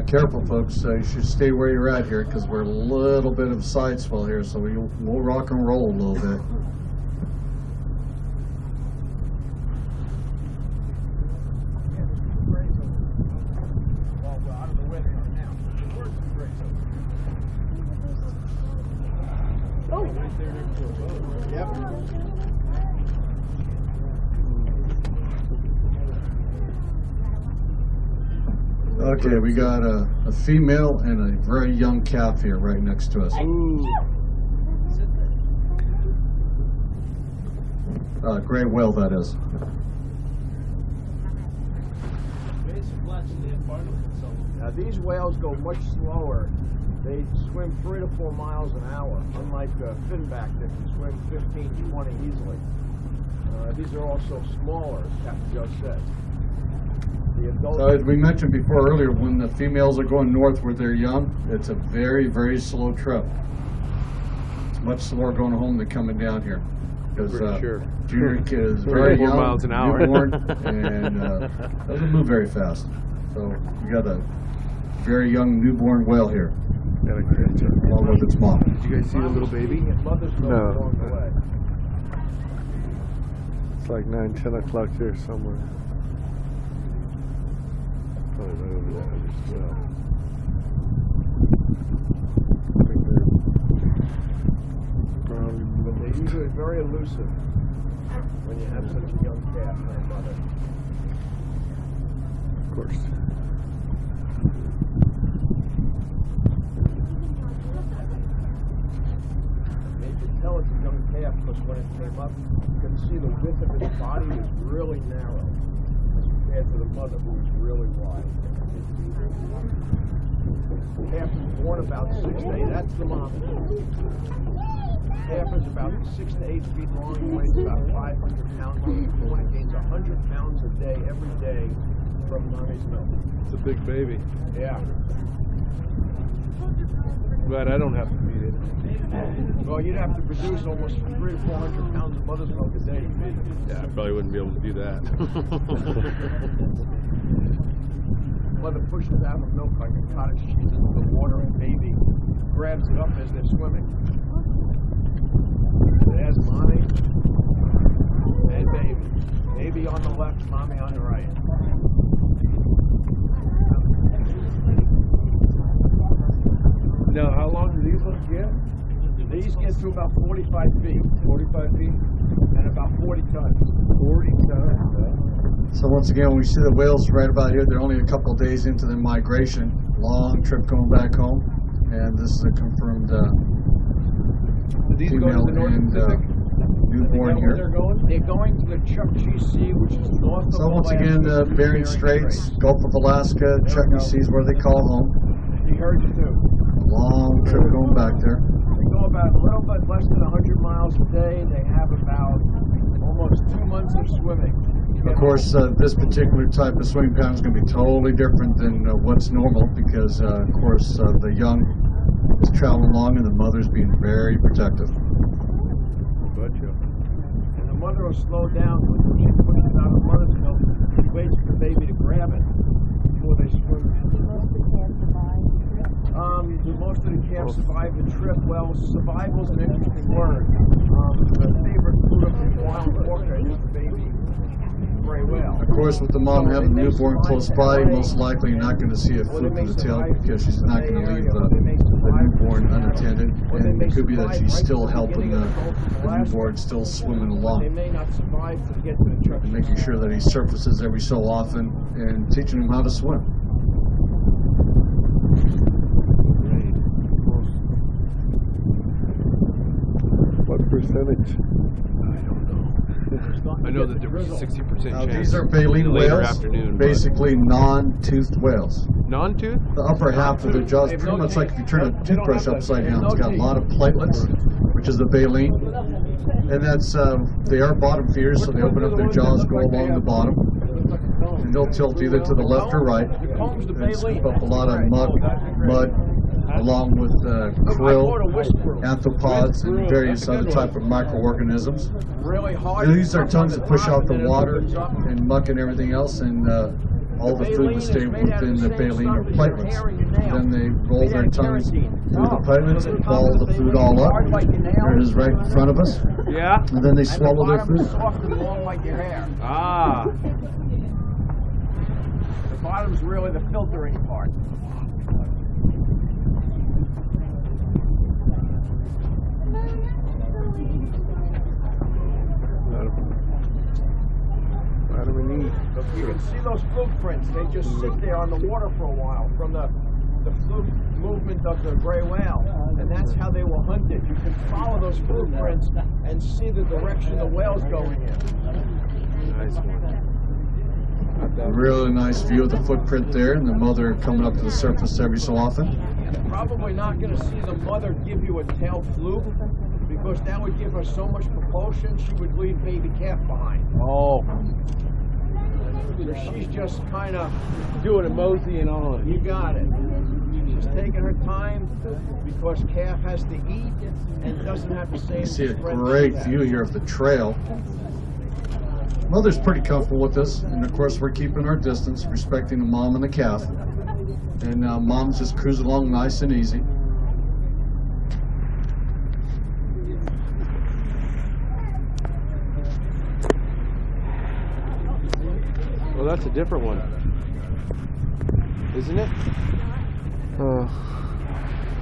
careful, folks. You should stay where you're at here because we're a little bit of a side swell here, so we'll rock and roll a little bit. Okay, we got a female and a very young calf here right next to us. Gray whale, that is. Now these whales go much slower. They swim 3 to 4 miles an hour, unlike finback that can swim 15 to 20 easily. These are also smaller, as Captain Joe said. So as we mentioned before earlier, when the females are going north where they're young, it's a very, very slow trip. It's much slower going home than coming down here. Because Junior kid is very young, miles an hour. newborn, and doesn't move very fast. So we got a very young newborn whale here, along with its mom. Did you guys see the little baby? No. It's like 9, 10 o'clock here somewhere. Probably right over there as well. But they're usually very elusive when you have such a young calf and a mother. Of course. You can tell it's a young calf because when it came up, you can see the width of its body was really narrow as compared to the mother who was really wide. The calf is born about 6 to 8. That's the mom. The calf is about 6 to 8 feet long, weighs about 500 pounds. When it gains 100 pounds a day, every day, from mommy's milk. It's a big baby. Yeah. Glad I don't have to feed it. Well, you'd have to produce almost 300 to 400 pounds of mother's milk a day to feed it. Yeah, I probably wouldn't be able to do that. Mother pushes out the milk like a cottage cheese into the water, and baby grabs it up as they're swimming. There's mommy and baby. Baby on the left, mommy on the right. Now, how long do these ones get? These get to about 45 feet. 45 feet? And about 40 tons. 40 tons, huh? So once again, when we see the whales right about here, they're only a couple of days into their migration. Long trip going back home. And this is a confirmed These go to female the North and Pacific? newborn They're here. going to the Chukchi Sea, which is north of So once Alaska. again, Bering Straits, Gulf of Alaska, Chutney Sea is where they call home. He heard you too. Long trip going back there. They go about a little bit less than 100 miles a day. They have about almost 2 months of swimming. Of course, this particular type of swimming pattern is going to be totally different than what's normal because, of course, the young is traveling along and the mother's being very protective. Gotcha. And the mother will slow down when she pushes out her mother's milk. She waits for the baby to grab it before they swim. Most of the calves survive the trip. Well, survival is an interesting word. The favorite food of the wild orca is the baby gray whale. Of course, with the mom having the newborn close by, most likely you're not going to see a fluke in the tail because she's not going to leave the newborn unattended. And it could be that she's still helping the newborn still swimming They along may not survive to get to the trip. and making sure that he surfaces every so often and teaching him how to swim. What percentage? I know that there was a 60% Now, chance. these are baleen later whales, afternoon, basically non-toothed whales. Non-tooth? The upper half of their jaws, pretty much like if you turn a toothbrush upside down, it's got a lot of platelets, which is the baleen. And that's, they are bottom feeders, so they open up their jaws, go along the bottom, and they'll tilt either to the left or right, and scoop up a lot of mud, along with krill, arthropods, and various other type of microorganisms. They use their tongues to push out the water and muck and everything else, and all the food would stay within the baleen or platelets. Then they roll their tongues through the platelets and ball the food all up. There it is right in front of us. Yeah. And then they swallow their food. Soft and long like your hair. Ah. The bottom's really the filtering part. What do we need? Look, you can see those fluke prints. They just sit there on the water for a while from the fluke movement of the gray whale. And that's how they were hunted. You can follow those fluke prints and see the direction the whale's going in. Nice one. A really nice view of the footprint there, and the mother coming up to the surface every so often. You're probably not going to see the mother give you a tail fluke because that would give her so much propulsion she would leave baby calf behind. Oh. So she's just kind of, Doing a moseying on. you got it. She's taking her time because calf has to eat and doesn't have the same You see a strength great as view here of the trail. Mother's pretty comfortable with this, and of course we're keeping our distance, respecting the mom and the calf. And mom's just cruising along nice and easy. Well, that's a different one, isn't it?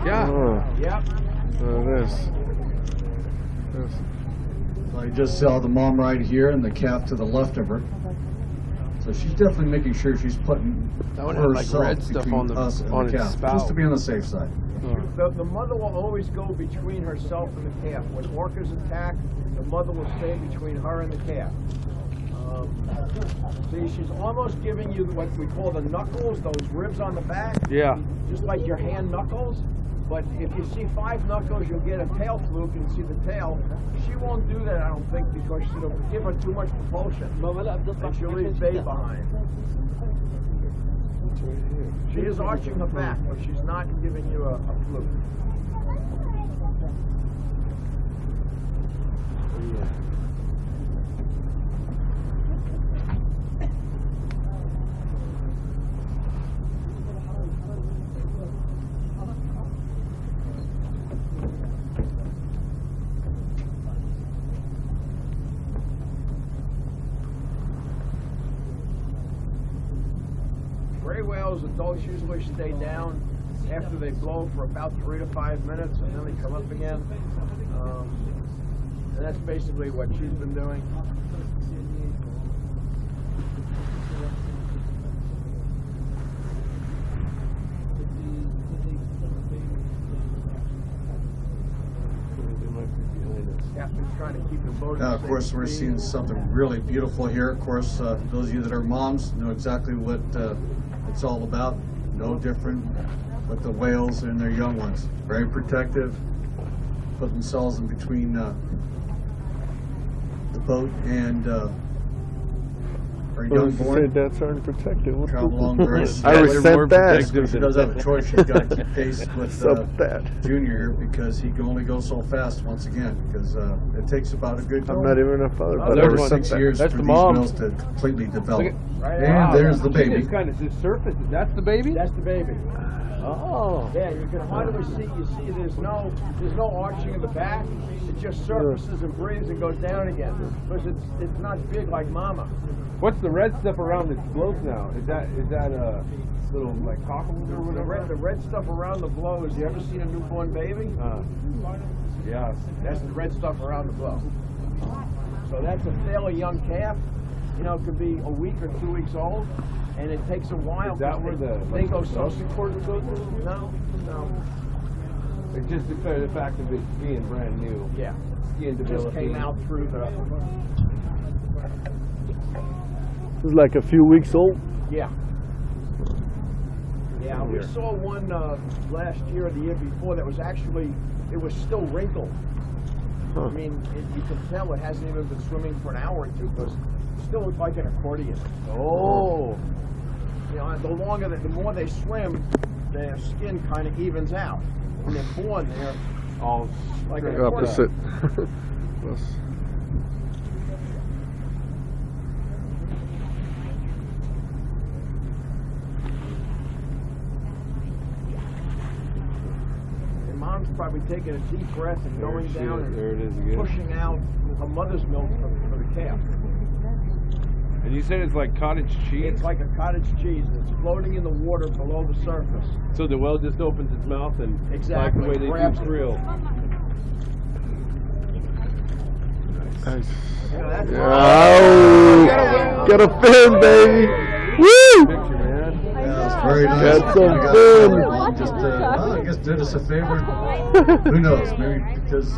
Yeah. Yep. It is. So you just saw the mom right here and the calf to the left of her. So she's definitely making sure she's putting That one had, like, herself red stuff between on the- us and on the its calf, spout. just to be on the safe side. The mother will always go between herself and the calf. When orcas attack, the mother will stay between her and the calf. See, she's almost giving you what we call the knuckles, those ribs on the back, Yeah. just like your hand knuckles. But if you see 5 knuckles, you'll get a tail fluke and see the tail. She won't do that, I don't think, because it'll give her too much propulsion. And she'll leave babe behind. She is arching her back, but she's not giving you a fluke. Gray whales, adults usually stay down after they blow for about 3 to 5 minutes, and then they come up again. And that's basically what she's been doing. Captain's trying to keep the boat. Now, at of the course, same we're speed. seeing something really beautiful here. Of course, those of you that are moms know exactly what it's all about. No different with the whales and their young ones. Very protective. Put themselves in between the boat and our young boy. That's already protected. What Travel along very I slowly. resent that. She does have a choice. She's got to keep pace with Resent that. Junior here because he can only go so fast once again because it takes about a good I'm not even a father, but I there's resent 6 that. years That's for the these mom. males to completely develop. Look Right And now. there's the baby. It's kind of the surface. That's the baby? That's the baby. Oh. Yeah, you can hardly see. You see, there's no arching in the back. It just surfaces and breathes and goes down again because it's not big like mama. What's the red stuff around its bloat now? Is that a little like cockles or whatever? The red stuff around the blow. Has you ever seen a newborn baby? Yeah. That's the red stuff around the blow. So that's a fairly young calf. You know, it could be a week or 2 weeks old, and it takes a while. Is that where they go so cord would go through? No. It's just the fact of it being brand new. Yeah. Skin Just developing. came out through the. It's like a few weeks old. Yeah. Yeah, we saw one last year or the year before that was actually, it was still wrinkled. Huh. I mean, you can tell it hasn't even been swimming for an hour or two because it still looks like an accordion. Oh. You know, the more they swim, their skin kind of evens out. When they're born, they're All like an straight. Opposite. Yes. probably taking a deep breath and going There she down is. and There it is again. pushing out a mother's milk for the calf. And you said it's like cottage cheese? It's like a cottage cheese that's floating in the water below the surface. So the well just opens its mouth and Exactly. like the way they Grabs do it. krill. Nice. You know, that's Oh, got a fin, baby. Woo! Picture, man. Yeah, it's very nice. Got some We got fin. Mom just, well, I guess did us a favor. Who knows? Maybe because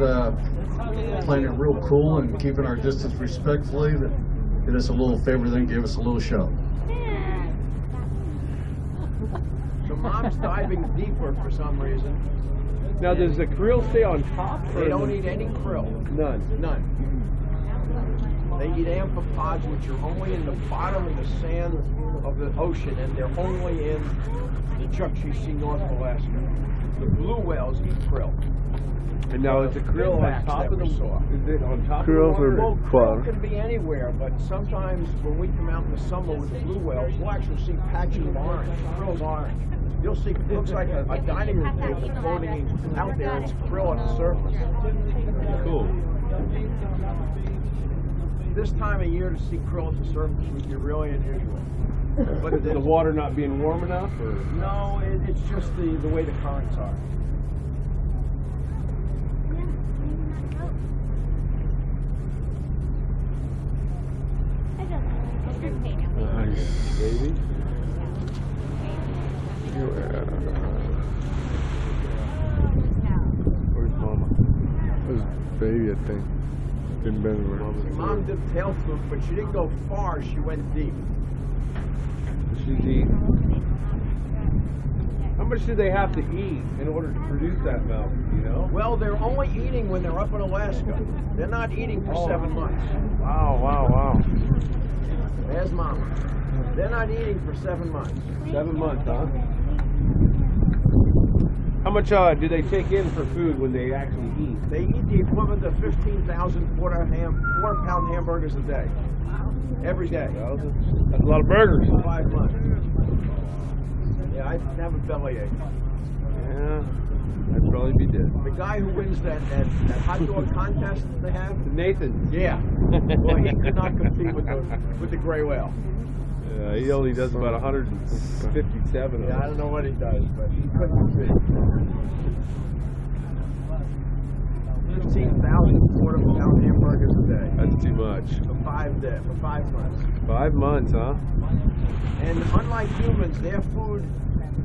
playing it real cool and keeping our distance respectfully, that did us a little favor, then gave us a little show. So mom's diving deeper for some reason. Now, does the krill stay on top? They or don't the- eat any krill. None. None. They eat amphipods, which are only in the bottom of the sand of the ocean, and they're only in the Chukchi Sea, North Alaska. The blue whales eat krill. And now is the krill on Finbacks top that of the we saw. Is it on top Krills of the water? are- Well, Far. krill can be anywhere, but sometimes when we come out in the summer with the blue whales, we'll actually see patches of orange. Krill's orange. You'll see, it looks like a dining room table floating out there. It's krill on the surface. Cool. This time of year to see krill at the surface would be really unusual. But The water not being warm enough, or no, it's just the way the currents are. Nice. baby? Yeah. Where's mama? This baby, I think. Didn't been anywhere. Mom did tail fluke, but she didn't go far. She went deep. She's eating. How much do they have to eat in order to produce that milk? You know? Well, they're only eating when they're up in Alaska. They're not eating for 7 months. Wow! Wow! Wow! There's Mama. They're not eating for 7 months. 7 months, huh? How much do they take in for food when they actually eat? They eat the equivalent of 15,000 quarter-pound hamburgers a day. Every day. Well, that's a lot of burgers. 5 months. Yeah, I have a bellyache. Yeah, I'd probably be dead. The guy who wins that hot dog contest they have, Nathan. yeah. Well, he could not compete with the gray whale. He only does about 157 of Yeah, I them. don't know what he does, but he couldn't compete. 15,000 quarter-pound hamburgers a day That's too much. for 5 months. 5 months, huh? And unlike humans, their food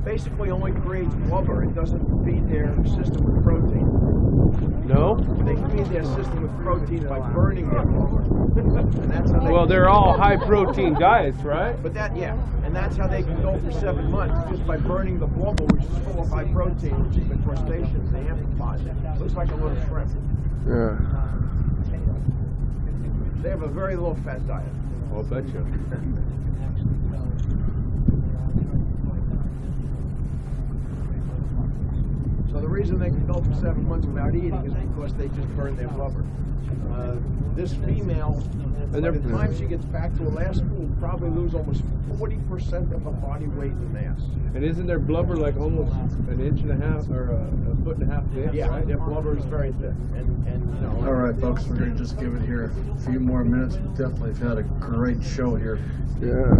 basically only creates blubber. It doesn't feed their system with protein. No? They feed their system with protein by burning their blubber. And that's how they Well, they're all high protein diets, right? But and that's how they can go for 7 months, just by burning the blubber, which is full of high protein, which is the crustaceans, the amphipods. Looks like a little shrimp. Yeah. They have a very low fat diet. I'll bet you. So the reason they can go for 7 months without eating is because they just burn their blubber. This female, by the time she gets back to Alaska, will probably lose almost 40% of her body weight and mass. And isn't their blubber like almost an inch and a half or a foot and a half thick? Yeah, right? their blubber is very thick. And you know. All right, folks, we're going to just give it here a few more minutes. We definitely have had a great show here. Yeah.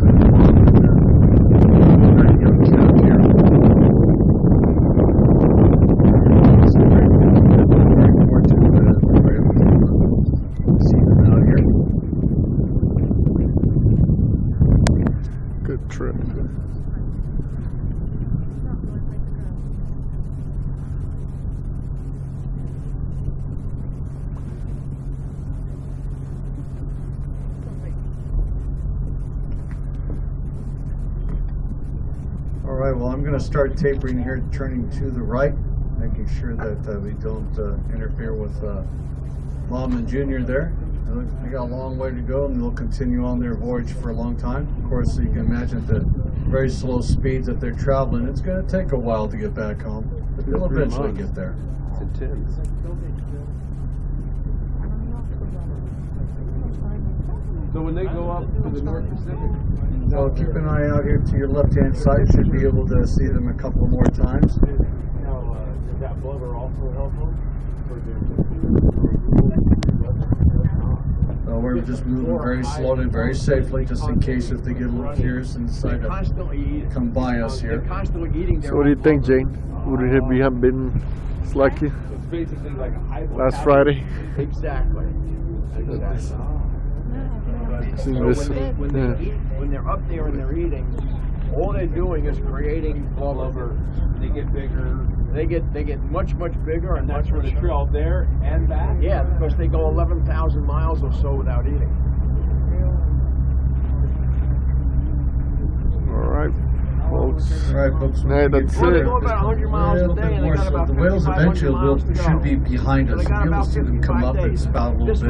Very young cat here. It's very fortunate that we were able to see them out here. Good trip. All right, well, I'm going to start tapering here, turning to the right, making sure that we don't interfere with Mom and Junior there. They got a long way to go, and they'll continue on their voyage for a long time. Of course, you can imagine the very slow speeds that they're traveling. It's going to take a while to get back home, but they'll 3 eventually months. get there. It's intense. So when they go up to the North Pacific, So keep an eye out here to your left-hand side. You should be able to see them a couple more times. now, does that blubber also help them? For their We're just moving very slowly, very safely, just in case if they get a little curious and decide They're to constantly eating. come by us They're here. constantly eating their So what do you own think, blubber. Jane? Would it we have been lucky It's basically like a high last Friday? Exactly. Exactly. Seen So this, when yeah. they eat, when they're up there and they're eating, all they're doing is creating blubber. They get bigger. They get much bigger and much That's for the trail there and back. Yeah, because they go 11,000 miles or so without eating. All right, folks. All right, folks. Yeah, that's Well, they it. go about 100 miles a little day bit and they more, got so about the whales 5,500 eventually miles to go. should be behind So us. they got You'll about see them come 55 up and days. spout a little This bit.